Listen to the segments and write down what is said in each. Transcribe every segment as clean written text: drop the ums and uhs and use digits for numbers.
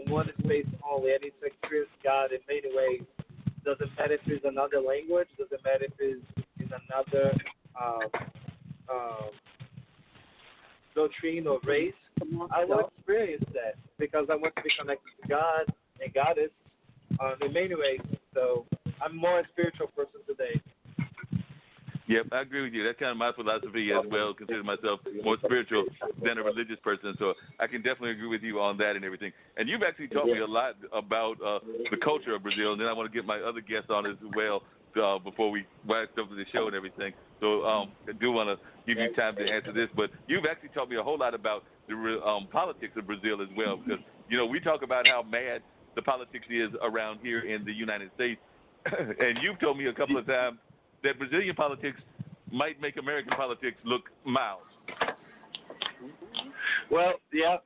one space only. I need to experience God in many ways. Doesn't matter if it's another language. Doesn't matter if it's in another um, um, doctrine or race. I will experience that because I want to be connected to God and Goddess in many ways. So I'm more a spiritual person today. Yep, I agree with you. That's kind of my philosophy as well. Consider myself more spiritual than a religious person, so I can definitely agree with you on that and everything. And you've actually taught me a lot about the culture of Brazil, and then I want to get my other guests on as well before we wrap up the show and everything. So I do want to give you time to answer this, but you've actually taught me a whole lot about the politics of Brazil as well, because we talk about how mad the politics is around here in the United States, and you've told me a couple of times that Brazilian politics might make American politics look mild. Well, yeah,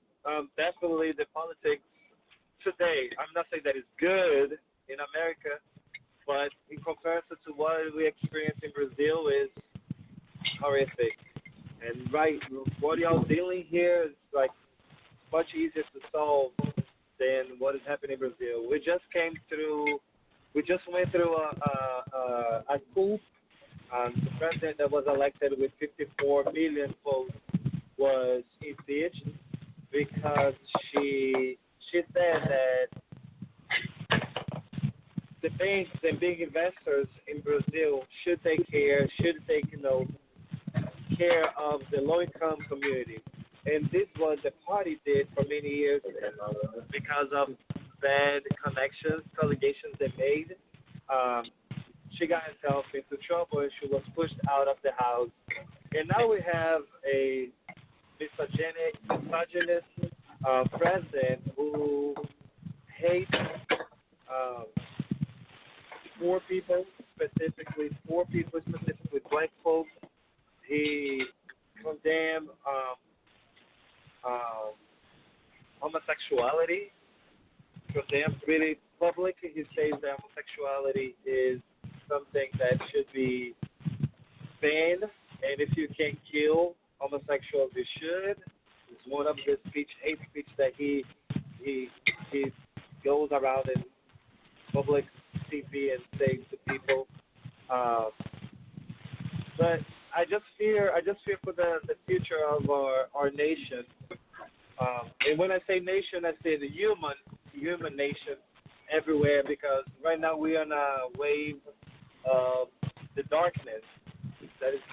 definitely the politics today. I'm not saying that it's good in America, but in comparison to what we experience in Brazil is horrific. And right, what y'all dealing here is like much easier to solve than what is happening in Brazil. We just went through a coup. The president that was elected with 54 million votes was impeached because she said that the banks and big investors in Brazil should take care of the low-income community. And this is what the party did for many years because of bad connections, allegations they made. She got herself into trouble and she was pushed out of the house. And now we have a misogynist president who hates poor people, specifically black folks. He condemned homosexuality, condemned really public. He says that homosexuality is something that should be banned, and if you can kill homosexuals, you should. It's one of the hate speech that he goes around in public TV and says to people. But I just fear for the future of our nation. And when I say nation, I say the human nation everywhere, because right now we are on a wave of the darkness.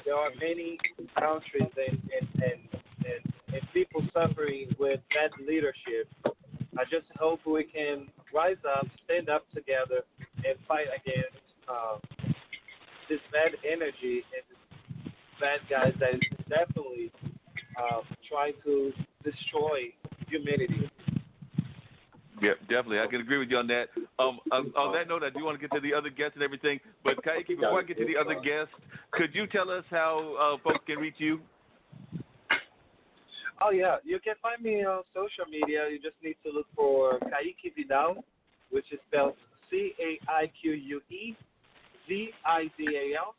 There are many countries and people suffering with bad leadership. I just hope we can rise up, stand up together, and fight against this bad energy and bad guys that is definitely trying to destroy humanity. Yeah, definitely. I can agree with you on that. On that note, I do want to get to the other guests and everything. But, Caique, before I get to the other guests, could you tell us how folks can reach you? Oh, yeah. You can find me on social media. You just need to look for Caique Vidal, which is spelled Caique Vidal.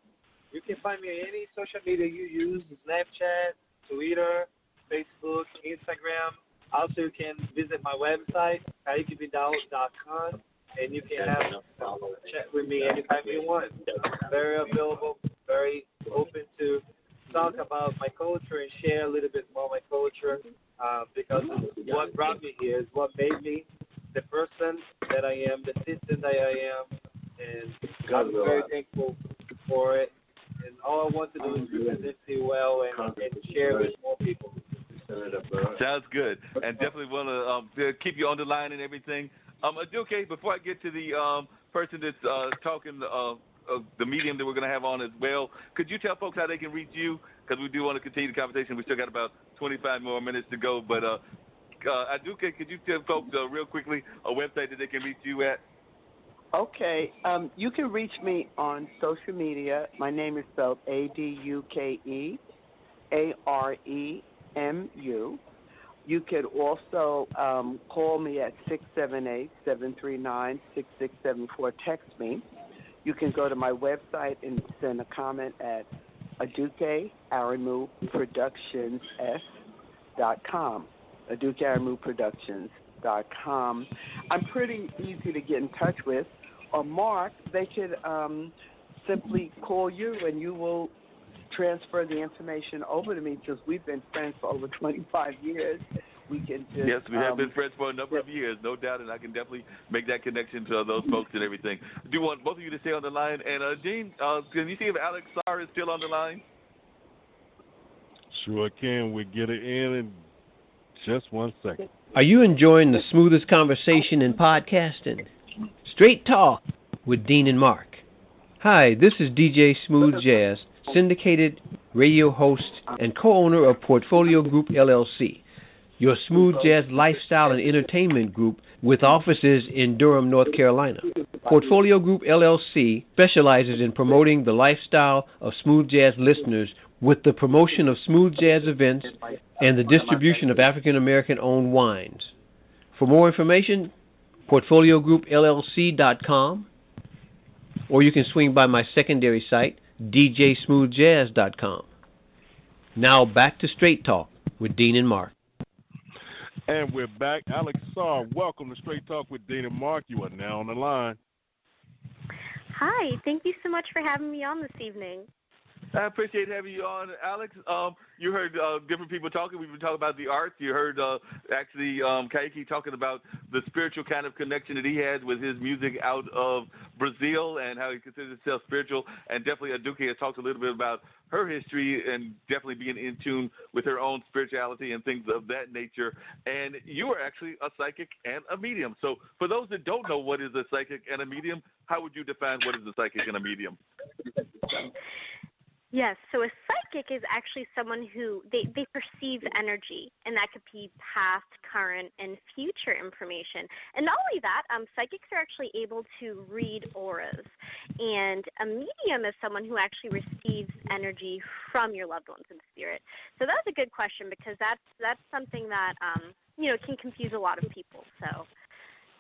You can find me on any social media you use, Snapchat, Twitter, Facebook, Instagram. Also, you can visit my website, caiquevidal.com, and you can have chat with me anytime you want. Very available, very open to talk about my culture and share a little bit more my culture, because what brought me here is what made me the person that I am, the citizen that I am, and I'm very thankful for it. And all I want to do is represent you well and share with more people. Sounds good, and definitely want to keep you on the line and everything. Aduke, before I get to the person that's talking, the medium that we're going to have on as well, could you tell folks how they can reach you? Because we do want to continue the conversation. We still got about 25 more minutes to go. But Aduke, could you tell folks real quickly a website that they can reach you at? Okay. You can reach me on social media. My name is spelled Aduke Aremu. You could also call me at 678-739-6674. Text me. You can go to my website and send a comment at Aduke Aremu Productions.com. Aduke Aremu Productions spirituallyconnected.com. I'm pretty easy to get in touch with. Or Mark, they could simply call you and you will transfer the information over to me because we've been friends for over 25 years. We can just, yes, we have been friends for a number of years, no doubt, and I can definitely make that connection to those folks and everything. I do want both of you to stay on the line. And, Gene, can you see if Alex Sarr is still on the line? Sure can. We'll get it in just 1 second. Are you enjoying the smoothest conversation in podcasting? Straight Talk with Dean and Mark. Hi, this is DJ Smooth Jazz, syndicated radio host and co-owner of Portfolio Group LLC, your smooth jazz lifestyle and entertainment group with offices in Durham, North Carolina. Portfolio Group LLC specializes in promoting the lifestyle of smooth jazz listeners with the promotion of smooth jazz events and the distribution of African American owned wines. For more information, portfoliogroupllc.com, or you can swing by my secondary site, djsmoothjazz.com. Now back to Straight Talk with Dean and Mark. And we're back. Alex Sarr, welcome to Straight Talk with Dean and Mark. You are now on the line. Hi, thank you so much for having me on this evening. I appreciate having you on, Alex. You heard different people talking. We've been talking about the arts. You heard Caique talking about the spiritual kind of connection that he has with his music out of Brazil and how he considers himself spiritual. And definitely Aduke has talked a little bit about her history and definitely being in tune with her own spirituality and things of that nature. And you are actually a psychic and a medium. So for those that don't know what is a psychic and a medium, how would you define what is a psychic and a medium? Yes, so a psychic is actually someone who they perceive energy, and that could be past, current, and future information. And not only that, psychics are actually able to read auras. And a medium is someone who actually receives energy from your loved ones in spirit. So that's a good question because that's something that can confuse a lot of people. So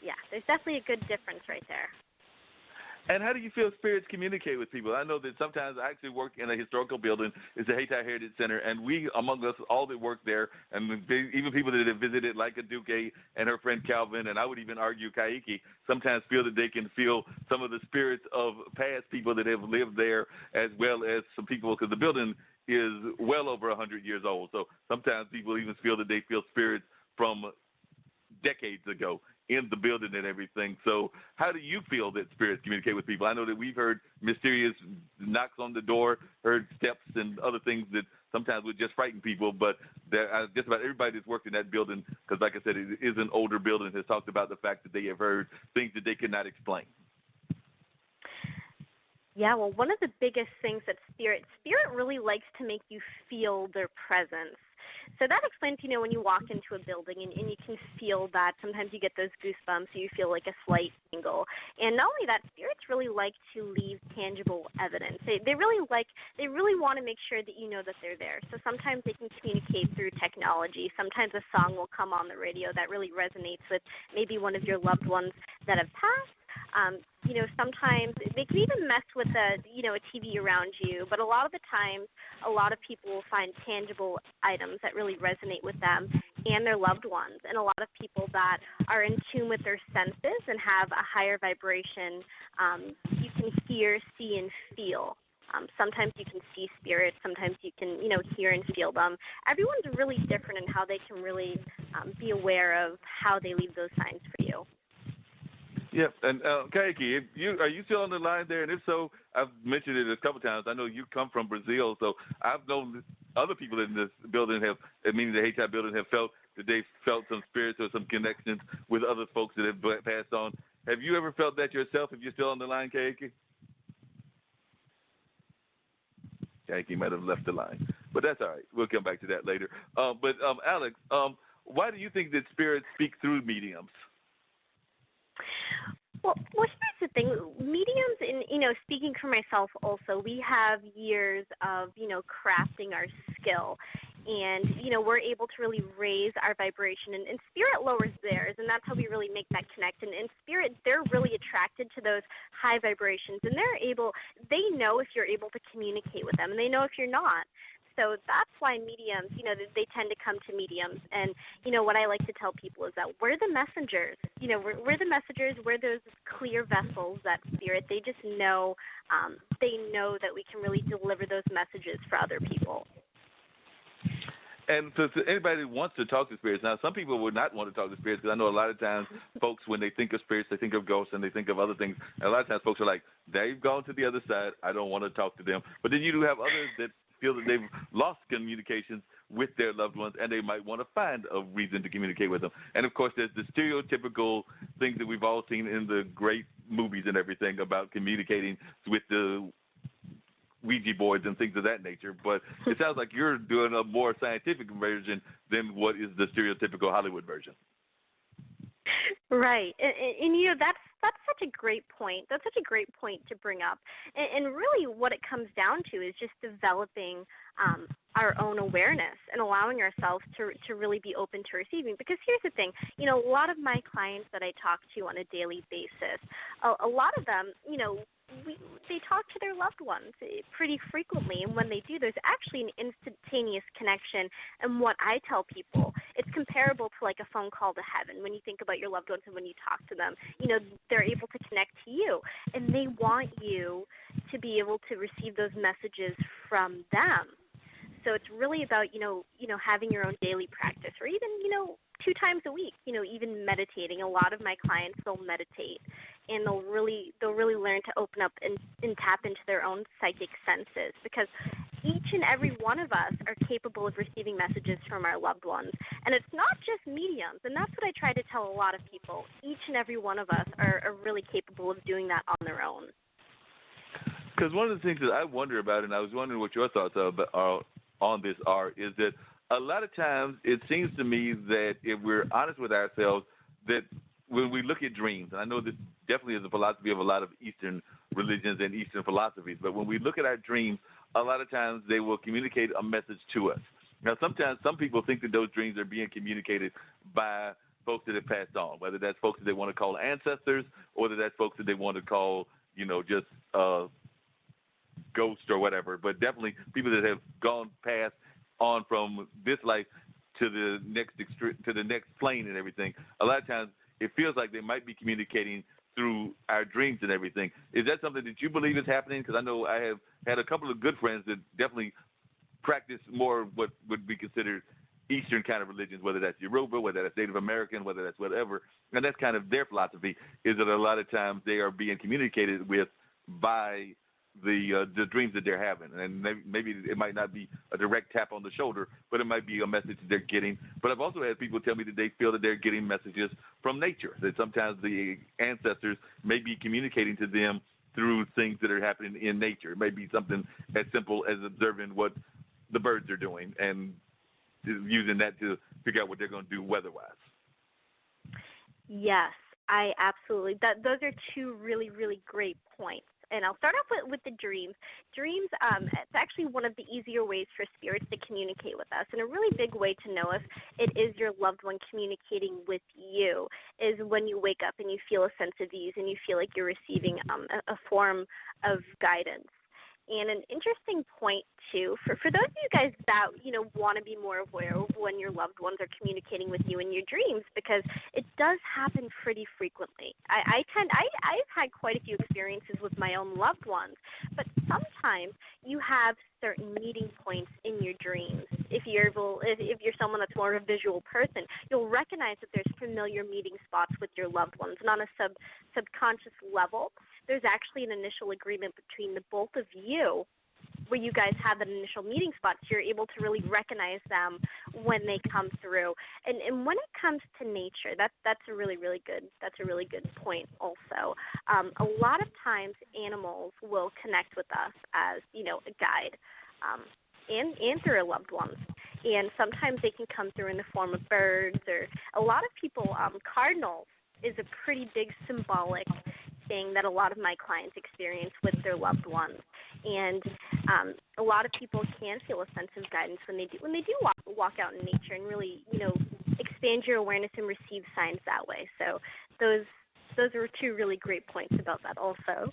yeah, there's definitely a good difference right there. And how do you feel spirits communicate with people? I know that sometimes I actually work in a historical building. It's the Haiti Heritage Center, and we, among us, all that work there, and even people that have visited, like Aduke and her friend Calvin, and I would even argue Caique, sometimes feel that they can feel some of the spirits of past people that have lived there, as well as some people, because the building is well over 100 years old. So sometimes people even feel that they feel spirits from decades ago in the building and everything. So how do you feel that spirits communicate with people? I know that we've heard mysterious knocks on the door, heard steps and other things that sometimes would just frighten people, but just about everybody that's worked in that building, because like I said, it is an older building, has talked about the fact that they have heard things that they could not explain. Yeah, well, one of the biggest things that spirit really likes to make you feel their presence. So that explains, when you walk into a building and you can feel that sometimes you get those goosebumps, you feel like a slight tingle. And not only that, spirits really like to leave tangible evidence. They really want to make sure that you know that they're there. So sometimes they can communicate through technology. Sometimes a song will come on the radio that really resonates with maybe one of your loved ones that have passed. Sometimes they can even mess with a TV around you, but a lot of the times, a lot of people will find tangible items that really resonate with them and their loved ones. And a lot of people that are in tune with their senses and have a higher vibration, you can hear, see, and feel. Sometimes you can see spirits. Sometimes you can, hear and feel them. Everyone's really different in how they can really be aware of how they leave those signs for you. Yep, and Caique, are you still on the line there? And if so, I've mentioned it a couple times. I know you come from Brazil, so I've known other people in this building meaning the Haiti building, have felt that they felt some spirits or some connections with other folks that have passed on. Have you ever felt that yourself? If you're still on the line, Caique? Caique might have left the line, but that's all right. We'll come back to that later. But Alex, why do you think that spirits speak through mediums? Well, here's the thing. Mediums, and speaking for myself also, we have years of crafting our skill, and we're able to really raise our vibration, and spirit lowers theirs, and that's how we really make that connect. And spirit, they're really attracted to those high vibrations, and they know if you're able to communicate with them, and they know if you're not. so that's why mediums, they tend to come to mediums. And, what I like to tell people is that we're the messengers. We're the messengers. We're those clear vessels that spirit. They just know, they know that we can really deliver those messages for other people. And so to anybody who wants to talk to spirits, now some people would not want to talk to spirits because I know a lot of times folks, when they think of spirits, they think of ghosts and they think of other things. And a lot of times folks are like, they've gone to the other side. I don't want to talk to them. But then you do have others that feel that they've lost communications with their loved ones and they might want to find a reason to communicate with them. And, of course, there's the stereotypical things that we've all seen in the great movies and everything about communicating with the Ouija boards and things of that nature, but it sounds like you're doing a more scientific version than what is the stereotypical Hollywood version. Right, and that's such a great point. That's such a great point to bring up. And really, what it comes down to is just developing our own awareness and allowing ourselves to really be open to receiving. Because here's the thing, a lot of my clients that I talk to on a daily basis, a lot of them, they talk to their loved ones pretty frequently, and when they do, there's actually an instantaneous connection. And what I tell people, it's comparable to like a phone call to heaven. When you think about your loved ones and when you talk to them, they're able to connect to you, and they want you to be able to receive those messages from them. So it's really about, having your own daily practice, or even, 2 times a week, even meditating. A lot of my clients, they'll meditate, and they'll really learn to open up and tap into their own psychic senses, because each and every one of us are capable of receiving messages from our loved ones. And it's not just mediums, and that's what I try to tell a lot of people. Each and every one of us are really capable of doing that on their own. Because one of the things that I wonder about, and I was wondering what your thoughts are on this are, is that a lot of times it seems to me that if we're honest with ourselves, that when we look at dreams, and I know this definitely is a philosophy of a lot of Eastern religions and Eastern philosophies, but when we look at our dreams, a lot of times they will communicate a message to us. Now, sometimes some people think that those dreams are being communicated by folks that have passed on, whether that's folks that they want to call ancestors or whether that's folks that they want to call, just ghosts or whatever, but definitely people that have gone past on from this life to the next plane and everything. A lot of times it feels like they might be communicating through our dreams and everything. Is that something that you believe is happening? Because I know I have had a couple of good friends that definitely practice more what would be considered Eastern kind of religions, whether that's Yoruba, whether that's Native American, whether that's whatever. And that's kind of their philosophy, is that a lot of times they are being communicated with by the dreams that they're having. And maybe it might not be a direct tap on the shoulder, but it might be a message that they're getting. But I've also had people tell me that they feel that they're getting messages from nature, that sometimes the ancestors may be communicating to them through things that are happening in nature. It may be something as simple as observing what the birds are doing and using that to figure out what they're going to do weather-wise. Yes, I absolutely. Those are 2 really, really great points. And I'll start off with the dreams. Dreams, it's actually one of the easier ways for spirits to communicate with us. And a really big way to know if it is your loved one communicating with you is when you wake up and you feel a sense of ease and you feel like you're receiving a form of guidance. And an interesting point, too, for those of you guys that, want to be more aware of when your loved ones are communicating with you in your dreams, because it does happen pretty frequently. I've had quite a few experiences with my own loved ones, but sometimes you have certain meeting points in your dreams. If you're someone that's more of a visual person, you'll recognize that there's familiar meeting spots with your loved ones. And on a subconscious level, there's actually an initial agreement between the both of you where you guys have an initial meeting spot, so you're able to really recognize them when they come through. And when it comes to nature, that's a really, really good point also. A lot of times animals will connect with us as, a guide, and through our loved ones. And sometimes they can come through in the form of birds, or a lot of people, cardinals is a pretty big symbolic thing that a lot of my clients experience with their loved ones. And a lot of people can feel a sense of guidance when they do walk out in nature and really, expand your awareness and receive signs that way. So those are 2 really great points about that also.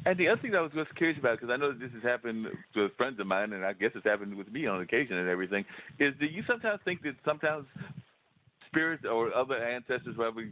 And the other thing that I was just curious about, because I know that this has happened to friends of mine, and I guess it's happened with me on occasion and everything, is do you sometimes think that sometimes spirits or other ancestors, whatever you